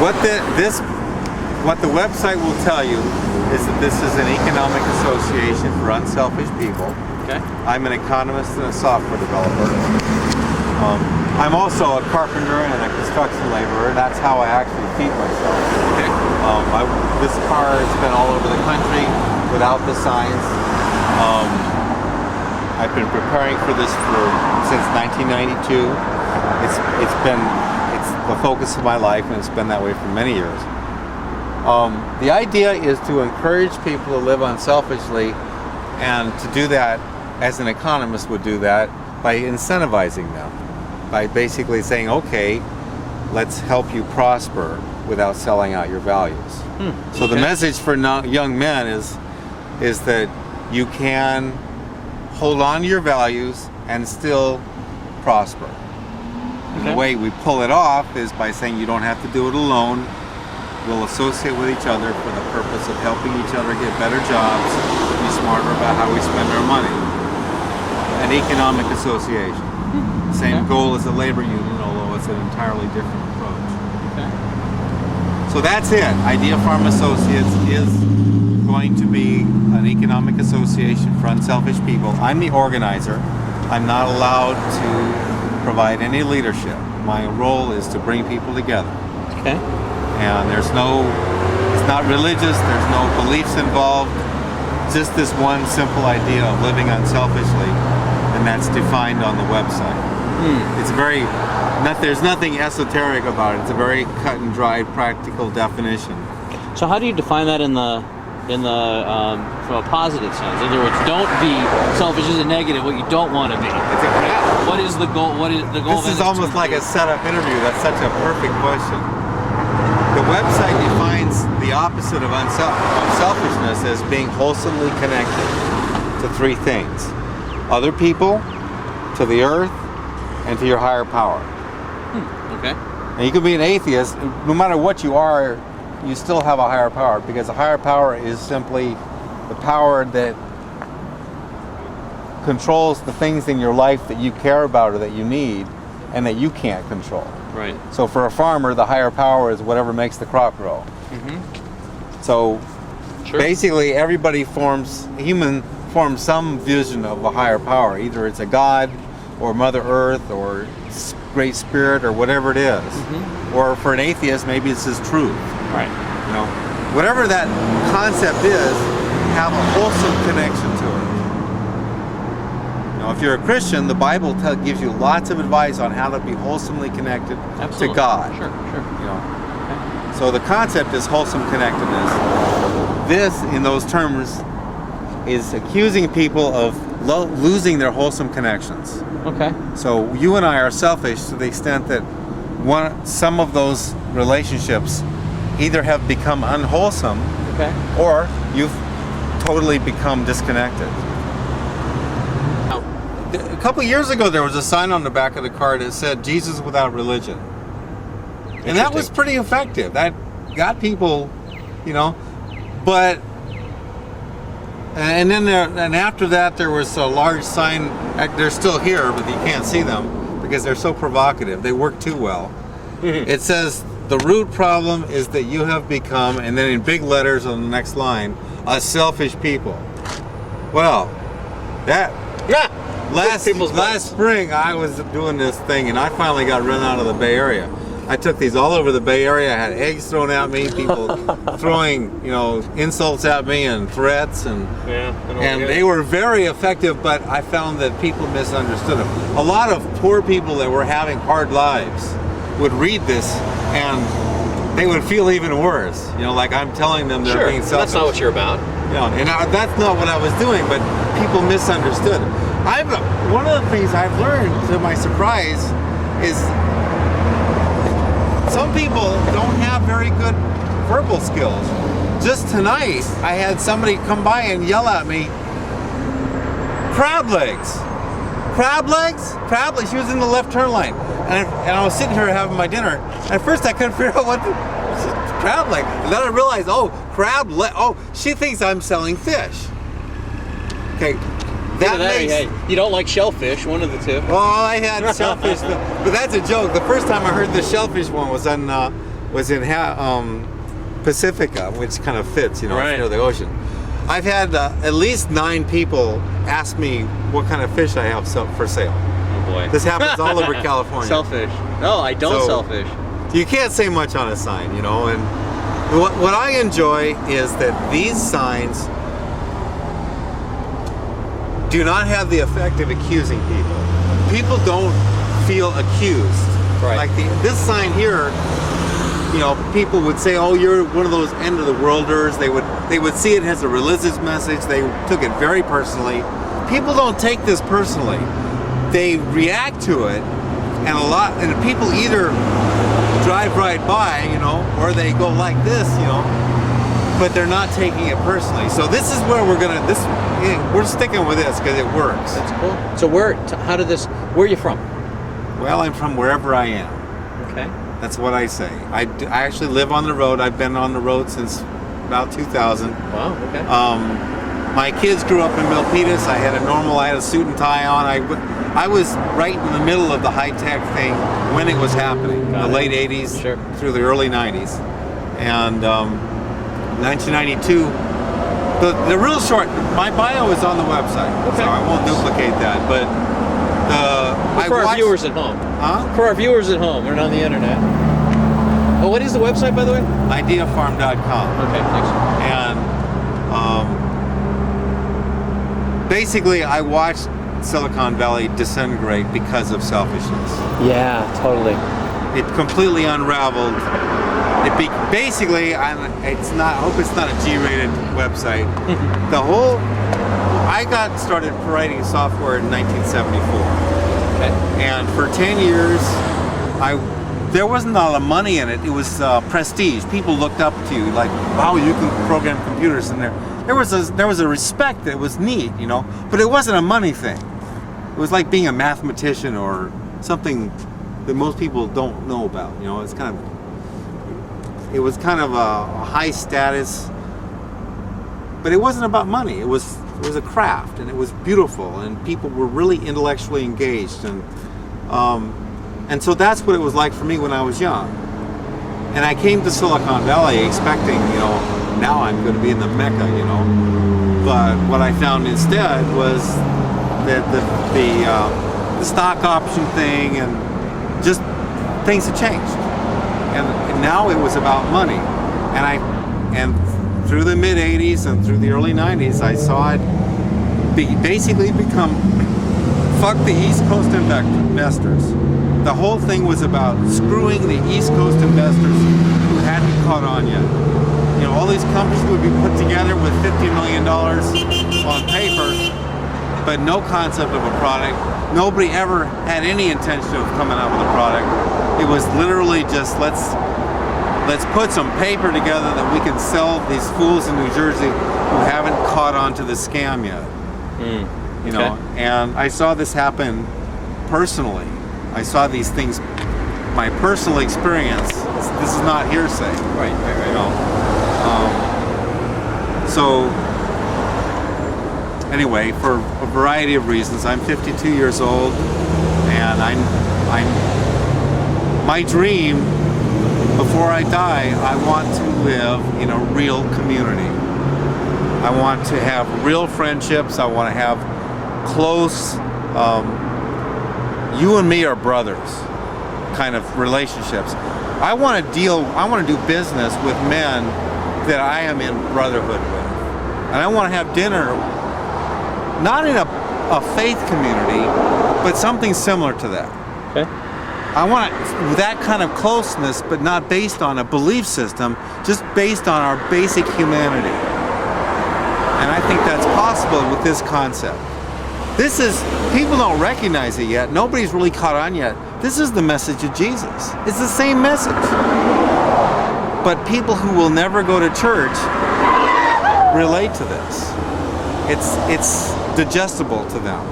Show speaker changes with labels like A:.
A: What the website will tell you is that this is an economic association for unselfish people.
B: Okay.
A: I'm an economist and a software developer. I'm also a carpenter and a construction laborer. That's how I actually feed myself.
B: Okay.
A: This car has been all over the country without the signs. I've been preparing for this since 1992. It's the focus of my life, and it's been that way for many years. The idea is to encourage people to live unselfishly, and to do that as an economist would do that by incentivizing them, by basically saying, okay, let's help you prosper without selling out your values. So the message for young men is that you can hold on to your values and still prosper. And the way we pull it off is by saying you don't have to do it alone. We'll associate with each other for the purpose of helping each other get better jobs, be smarter about how we spend our money. An economic association. Same goal as a labor union, although it's an entirely different approach.
B: Okay.
A: So that's it. Ideafarm Associates is going to be an economic association for unselfish people. I'm the organizer. I'm not allowed to provide any leadership. My role is to bring people together.
B: Okay.
A: And it's not religious, there's no beliefs involved, just this one simple idea of living unselfishly, and that's defined on the website. It's there's nothing esoteric about it. It's a very cut and dried, practical definition.
B: So how do you define that from a positive sense? In other words, don't be selfish is a negative, what you don't want to be. What is the goal? What is the goal?
A: This is almost like a setup interview. That's such a perfect question. The website defines the opposite of selfishness as being wholesomely connected to three things: other people, to the earth, and to your higher power.
B: Okay.
A: And you can be an atheist, no matter what you are, you still have a higher power, because a higher power is simply the power that controls the things in your life that you care about or that you need and that you can't control.
B: Right.
A: So for a farmer, the higher power is whatever makes the crop grow. So basically human forms some vision of a higher power. Either it's a God or Mother Earth or Great Spirit or whatever it is. Or for an atheist, maybe it's his truth.
B: Right.
A: You know, whatever that concept is, have a wholesome connection to it. Now, if you're a Christian, the Bible gives you lots of advice on how to be wholesomely connected to God.
B: Sure.
A: You know, so the concept is wholesome connectedness. This, in those terms, is accusing people of losing their wholesome connections.
B: Okay.
A: So you and I are selfish to the extent that some of those relationships either have become unwholesome, or you've totally become disconnected. A couple of years ago, there was a sign on the back of the car that said "Jesus without religion," and that was pretty effective. That got people, you know. But and after that, there was a large sign. They're still here, but you can't see them because they're so provocative. They work too well. It says, "The root problem is that you have become," and then in big letters on the next line, "a selfish people." Well, last spring I was doing this thing, and I finally got run out of the Bay Area. I took these all over the Bay Area. I had eggs thrown at me, people throwing, insults at me and threats, and they were very effective, but I found that people misunderstood them. A lot of poor people that were having hard lives would read this and they would feel even worse. Like I'm telling them they're being selfish.
B: That's not what you're about.
A: That's not what I was doing, but people misunderstood. One of the things I've learned, to my surprise, is some people don't have very good verbal skills. Just tonight, I had somebody come by and yell at me, "Crab legs! Crab legs? Crab legs!" She was in the left turn lane. And I was sitting here having my dinner. At first, I couldn't figure out what the crab leg. And then I realized, crab leg. Oh, she thinks I'm selling fish. Okay.
B: You don't like shellfish, one of the two.
A: Well, I had shellfish, but that's a joke. The first time I heard the shellfish one was on was in Pacifica, which kind of fits, you know,
B: Right.
A: near the ocean. I've had at least 9 people ask me what kind of fish I have for sale.
B: Oh boy.
A: This happens all over California.
B: Selfish. No, I don't
A: So-
B: selfish.
A: You can't say much on a sign, you know, and what I enjoy is that these signs do not have the effect of accusing people. People don't feel accused.
B: Right.
A: Like this sign here, you know, people would say, "Oh, you're one of those end of the worlders." They would see it as a religious message. They took it very personally. People don't take this personally. They react to it, and people either drive right by, you know, or they go like this, you know, but they're not taking it personally. So this is where we're sticking with this because it works.
B: That's cool. So where are you from?
A: Well, I'm from wherever I am.
B: Okay.
A: That's what I say. I actually live on the road. I've been on the road since about 2000.
B: Wow, okay.
A: My kids grew up in Milpitas. I had a suit and tie on. I was right in the middle of the high-tech thing when it was happening,
B: Got
A: the
B: it.
A: late 80s
B: Sure.
A: through the early 90s. And 1992, the real short, my bio is on the website,
B: Okay.
A: so I won't duplicate that. But
B: For our viewers at home.
A: Huh?
B: For our viewers at home, we're on the internet. Oh, what is the website, by the way?
A: Ideafarm.com.
B: Okay, thanks.
A: And basically, I watched Silicon Valley disintegrate because of selfishness.
B: Yeah, totally.
A: It completely unraveled. Basically, I hope it's not a G-rated website. I got started writing software in 1974.
B: Okay.
A: And for 10 years, there wasn't a lot of money in it. It was prestige. People looked up to you, like, wow, you can program computers in there. There was a respect that was neat, you know, but it wasn't a money thing. It was like being a mathematician or something that most people don't know about. You know, it was kind of a high status, but it wasn't about money. It was a craft, and it was beautiful, and people were really intellectually engaged, and so that's what it was like for me when I was young. And I came to Silicon Valley expecting, you know, now I'm going to be in the Mecca, you know. But what I found instead was that the stock option thing and just things had changed. And now it was about money. And through the mid 80s and through the early 90s, I saw it basically become fuck the East Coast investors. The whole thing was about screwing the East Coast investors who hadn't caught on yet. You know, all these companies would be put together with $50 million on paper, but no concept of a product. Nobody ever had any intention of coming out with a product. It was literally just let's put some paper together that we can sell these fools in New Jersey who haven't caught on to the scam yet. You know, and I saw this happen personally. I saw these things, my personal experience. This is not hearsay.
B: Right.
A: You know. So anyway, for a variety of reasons, I'm 52 years old, and my dream before I die, I want to live in a real community. I want to have real friendships. I want to have close, you and me are brothers kind of relationships. I want to do business with men that I am in brotherhood with. And I want to have dinner, not in a faith community, but something similar to that.
B: Okay.
A: I want that kind of closeness, but not based on a belief system, just based on our basic humanity. And I think that's possible with this concept. People don't recognize it yet. Nobody's really caught on yet. This is the message of Jesus. It's the same message. But people who will never go to church relate to this. It's digestible to them.